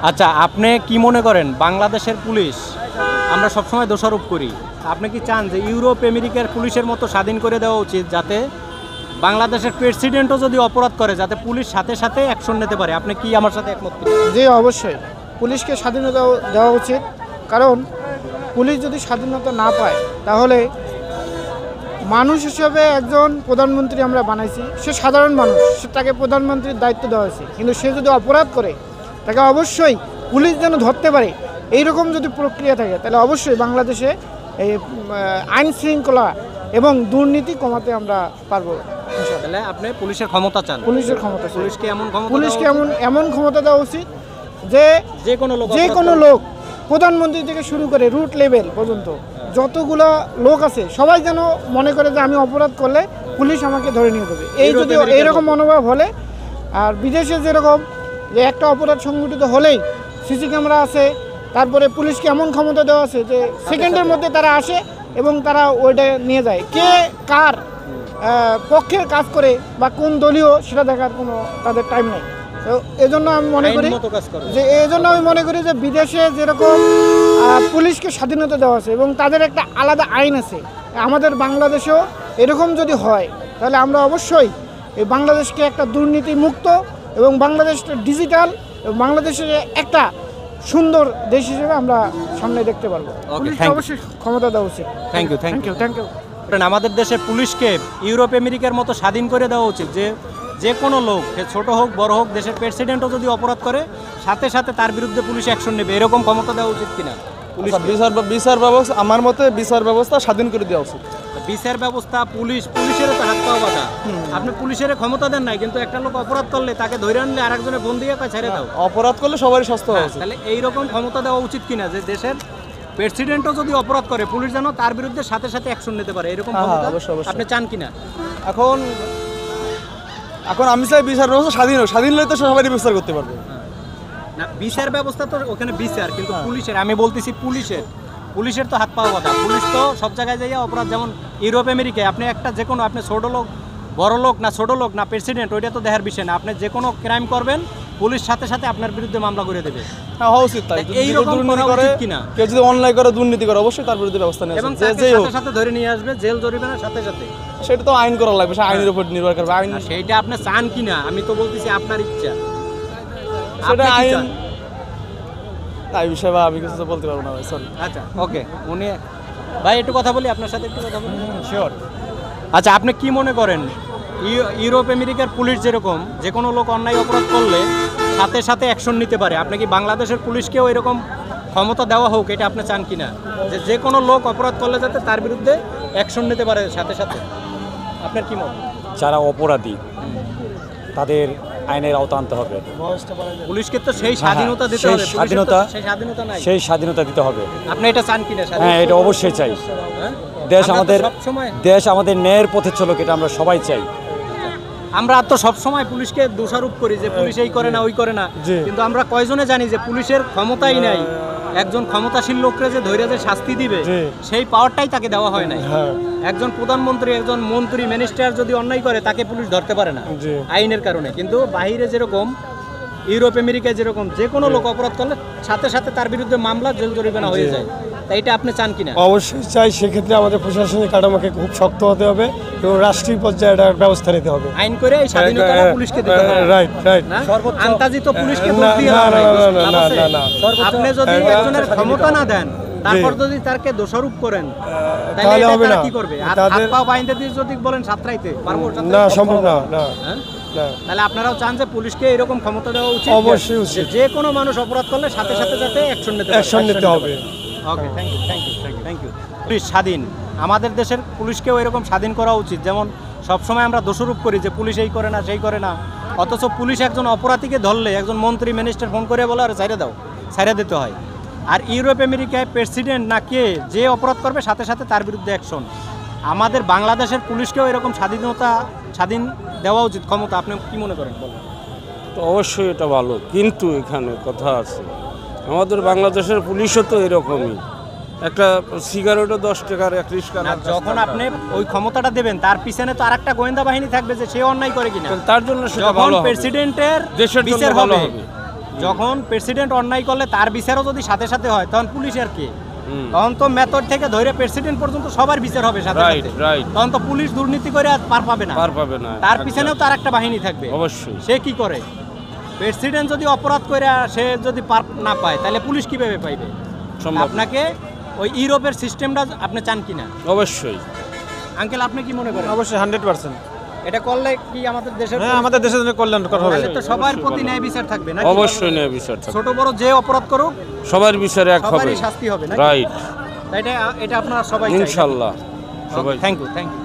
আচ্ছা, আপনি কি মনে করেন বাংলাদেশের পুলিশ আমরা সবসময় দোষারোপ করি, আপনি কি চান যে ইউরোপ আমেরিকার পুলিশের মতো স্বাধীন করে দেওয়া উচিত, যাতে বাংলাদেশের প্রেসিডেন্টও যদি অপরাধ করে যাতে পুলিশ সাথে সাথে অ্যাকশন নিতে পারে? আপনি কি আমার সাথে একমত? জি, অবশ্যই পুলিশকে স্বাধীনতা দেওয়া উচিত, কারণ পুলিশ যদি স্বাধীনতা না পায় তাহলে মানুষ হিসেবে একজন প্রধানমন্ত্রী আমরা বানাইছি, সে সাধারণ মানুষ, তাকে প্রধানমন্ত্রীর দায়িত্ব দেওয়া হয়েছে, কিন্তু সে যদি অপরাধ করে তাকে অবশ্যই পুলিশ যেন ধরতে পারে, এইরকম যদি প্রক্রিয়া থাকে তাহলে অবশ্যই বাংলাদেশে এই আইন শৃঙ্খলা এবং দুর্নীতি কমাতে আমরা পারবো। তাহলে আপনি পুলিশের ক্ষমতা চান? পুলিশের ক্ষমতা, পুলিশকে এমন ক্ষমতা দেওয়া উচিত যে যে কোনো লোক প্রধানমন্ত্রী থেকে শুরু করে রুট লেভেল পর্যন্ত যতগুলো লোক আছে সবাই যেন মনে করে যে আমি অপরাধ করলে পুলিশ আমাকে ধরে নিয়ে যাবে। এই যদি এইরকম মনোভাব হলে, আর বিদেশে যেরকম যে একটা অপরাধ সংঘটিত হলেই সিসি ক্যামেরা আছে, তারপরে পুলিশকে এমন ক্ষমতা দেওয়া আছে যে সেকেন্ডের মধ্যে তারা আসে এবং তারা ওইটা নিয়ে যায়, কে কার পক্ষের কাজ করে বা কোন দলীয় সেটা দেখার কোনো তাদের টাইম নেই। তো এজন্য আমি মনে করি যে বিদেশে যেরকম পুলিশকে স্বাধীনতা দেওয়া আছে এবং তাদের একটা আলাদা আইন আছে, আমাদের বাংলাদেশেও এরকম যদি হয় তাহলে আমরা অবশ্যই এই বাংলাদেশকে একটা দুর্নীতি মুক্ত এবং বাংলাদেশটা ডিজিটাল এবং বাংলাদেশের একটা সুন্দর দেশ হিসেবে আমরা সামনে দেখতে পারবো। অবশ্যই ক্ষমতা দেওয়া উচিত। Thank you. আমাদের দেশের পুলিশকে ইউরোপ আমেরিকার মতো স্বাধীন করে দেওয়া উচিত, যে কোনো লোক, ছোট হোক বড় হোক, দেশের প্রেসিডেন্টও যদি অপরাধ করে সাথে সাথে তার বিরুদ্ধে পুলিশ অ্যাকশন নেবে, এরকম ক্ষমতা দেওয়া উচিত কিনা? বিচার ব্যবস্থা, আমার মতে বিচার ব্যবস্থা স্বাধীন করে দেওয়া উচিত। বিচার ব্যবস্থা, পুলিশেরও তো হাত পাওয়া বাধা। আপনি পুলিশের ক্ষমতা দেন নাই, কিন্তু একটা লোক অপরাধ করলে তাকে ধরে আনলে আরেকজনের ফোন দিয়ে ছেড়ে দাও। অপরাধ করলে সবারই শাস্তি হওয়া উচিত। তাহলে এইরকম ক্ষমতা দেওয়া উচিত কিনা যে দেশের প্রেসিডেন্টও যদি অপরাধ করে পুলিশ যেন তার বিরুদ্ধে সাথে সাথে অ্যাকশন নিতে পারে, এরকম ক্ষমতা আপনি চান কিনা? এখন আমি চাই বিচার ব্যবস্থা স্বাধীন হলে তো সবাই বিচার করতে পারবে। না, বিচার ব্যবস্থা তো ওখানে বিচার, কিন্তু পুলিশের, আমি বলতেছি পুলিশের তো হাত পাওয়া কথা। পুলিশ তো সব জায়গায় যাইয়া অপরাধ, যেমন ইউরোপ আমেরিকায় আপনি একটা যে কোনো, আপনি ছোট লোক বড় লোক না ছোট লোক না প্রেসিডেন্ট, ওইটা তো দেখার বিষয় না। আপনি যে কোনো ক্রাইম করবেন পুলিশ সাথে সাথে আপনার বিরুদ্ধে মামলা করে দেবে। হ্যাঁ, হওয়া উচিত। তাই এইরকম কিনা কেউ যদি অন্যায় করে দুর্নীতি করে অবশ্যই তার বিরুদ্ধে ব্যবস্থা নেওয়া এবং সাথে সাথে ধরে নিয়ে আসবে, জেল জরিমানা সাথে সাথে। সেটা তো আইন করা লাগবে, আইনের উপর নির্ভর করবে। আইন সেইটা আপনি চান কিনা আমি তো বলতেছি আপনার ইচ্ছা, সেটা আইন। তাই বিষয়ে আমি কিছু বলতে পারবো না ভাই, সরি। আচ্ছা, ওকে। ভাই একটু কথা বলি আপনার সাথে, একটু কথা বলি। শিওর। আচ্ছা, আপনি কি মনে করেন ইউরোপ আমেরিকার পুলিশ যেরকম যে কোনো লোক অন্যায় অপরাধ করলে সাথে সাথে অ্যাকশন নিতে পারে, আপনি কি বাংলাদেশের পুলিশকেও এরকম ক্ষমতা দেওয়া হোক, এটা আপনি চান কিনা? যে কোনো লোক অপরাধ করলে যাতে তার বিরুদ্ধে অ্যাকশন নিতে পারে সাথে সাথে, আপনার কি মত? যারা অপরাধী তাদের আইনের আওতা আনতে হবে। পুলিশকে তো সেই স্বাধীনতা দিতে হবে, সেই স্বাধীনতা দিতে হবে। আপনি এটা চান কিনা? হ্যাঁ, এটা অবশ্যই চাই। দেশ আমাদের ন্যায়ের পথে চলুক, এটা আমরা সবাই চাই। আমরা তো সবসময় পুলিশকে দোষারোপ করি যে পুলিশ এই করে না ওই করে না, কিন্তু আমরা কয়জনে জানি যে পুলিশের ক্ষমতাই নাই একজন ক্ষমতাশীল লোকরে যে ধৈর্য যে শাস্তি দিবে সেই পাওয়ারটাই তাকে দেওয়া হয় নাই। একজন প্রধানমন্ত্রী, একজন মন্ত্রী, মিনিস্টার যদি অন্যায় করে তাকে পুলিশ ধরতে পারে না আইনের কারণে, কিন্তু বাহিরে যেরকম ইউরোপ আমেরিকায় যেরকম যে কোনো লোক অপরাধ করলে সাথে সাথে তার বিরুদ্ধে মামলা, জেল জরিমানা হয়ে যায়। তাই এটা আপনি চান কিনা? অবশ্যই চাই। সেক্ষেত্রে আমাদের প্রশাসনিক কাঠামোকে খুব শক্ত হতে হবে এবং রাষ্ট্রীয় পর্যায়ে এটা ব্যবস্থা নিতে হবে। আইন করে এই স্বাধীনতা পুলিশকে দিতে হবে। রাইট। আন্তাজি তো পুলিশকে দোষ দিয়ে না। আপনি যদি একজনের ক্ষমতা না দেন, তারপর যদি তাকে দোষারোপ করেন তাহলে হবে না। কি করবে? হাত পা বাইন্ধে দিয়ে যদি বলেন সাতরাইতে পারবো না, সম্ভব না। তাহলে আপনারাও চান যে পুলিশকে এরকম ক্ষমতা দেওয়া উচিত? অবশ্যই উচিত। যে কোনো মানুষ অপরাধ করলে সাথে সাথে যাতে অ্যাকশন নিতে হবে। ওকে, থ্যাংক ইউ। পুলিশ স্বাধীন, আমাদের দেশের পুলিশকেও এরকম স্বাধীন করা উচিত। যেমন সবসময় আমরা দোষারোপ করি যে পুলিশ এই করে না সেই করে না, অথচ পুলিশ একজন অপরাধীকে ধরলে একজন মন্ত্রী, মিনিস্টার ফোন করে বলে আর ছাইড়ে দিতে হয়। আর ইউরোপ আমেরিকায় প্রেসিডেন্ট না কে যে অপরাধ করবে সাথে সাথে তার বিরুদ্ধে অ্যাকশন। আমাদের বাংলাদেশের পুলিশকেও এরকম স্বাধীন দেওয়া উচিত ক্ষমতা। আপনি কি মনে করেন? তো অবশ্যই এটা ভালো, কিন্তু এখানে কথা আছে, আমাদের বাংলাদেশের পুলিশও তো এরকমই। একটা সিগারেটও 10 টাকার, এক রিক্সা। যখন আপনি ওই ক্ষমতাটা দেবেন তার পিছনে তো আরেকটা গোয়েন্দা বাহিনী থাকবে যে সে অন্যায় করে কিনা, তার জন্য সেটা ভালো হবে। প্রেসিডেন্টের দেশের জন্য ভালো হবে। যখন প্রেসিডেন্ট অন্যায় করলে তার বিচারও যদি সাথে সাথে হয় তখন পুলিশ আর কে? তখন তো মেথড থেকে ধরে প্রেসিডেন্ট পর্যন্ত সবার বিচার হবে সাথে রাইট সাথে। রাইট তখন তো পুলিশ দুর্নীতি করে আর পার পাবে না, পার পাবে না, তার পিছনেও তার একটা বাহিনী থাকবে। অবশ্যই। সে কি করে? প্রেসিডেন্ট যদি অপরাধ করে সে যদি পার না পায় তাহলে পুলিশ কিভাবে পাইবে? সম্ভব না। আপনাকে ওই ইউরোপের সিস্টেমটা আপনি চান কিনা? অবশ্যই। আঙ্কেল আপনি কি মনে করেন? অবশ্যই 100%। এটা করলে কি আমাদের দেশের হ্যাঁ, আমাদের দেশের জন্য কল্যাণকর হবে। তাহলে তো সবার প্রতি ন্যায় বিচার থাকবে না? অবশ্যই ন্যায় বিচার থাকবে। ছোট বড় যে অপরাধ করুক সবার বিচার এক হবে, সবারই শাস্তি হবে না? রাইট। এটা আপনারা সবাই চাই। ইনশাআল্লাহ সবাই। Thank you, thank you.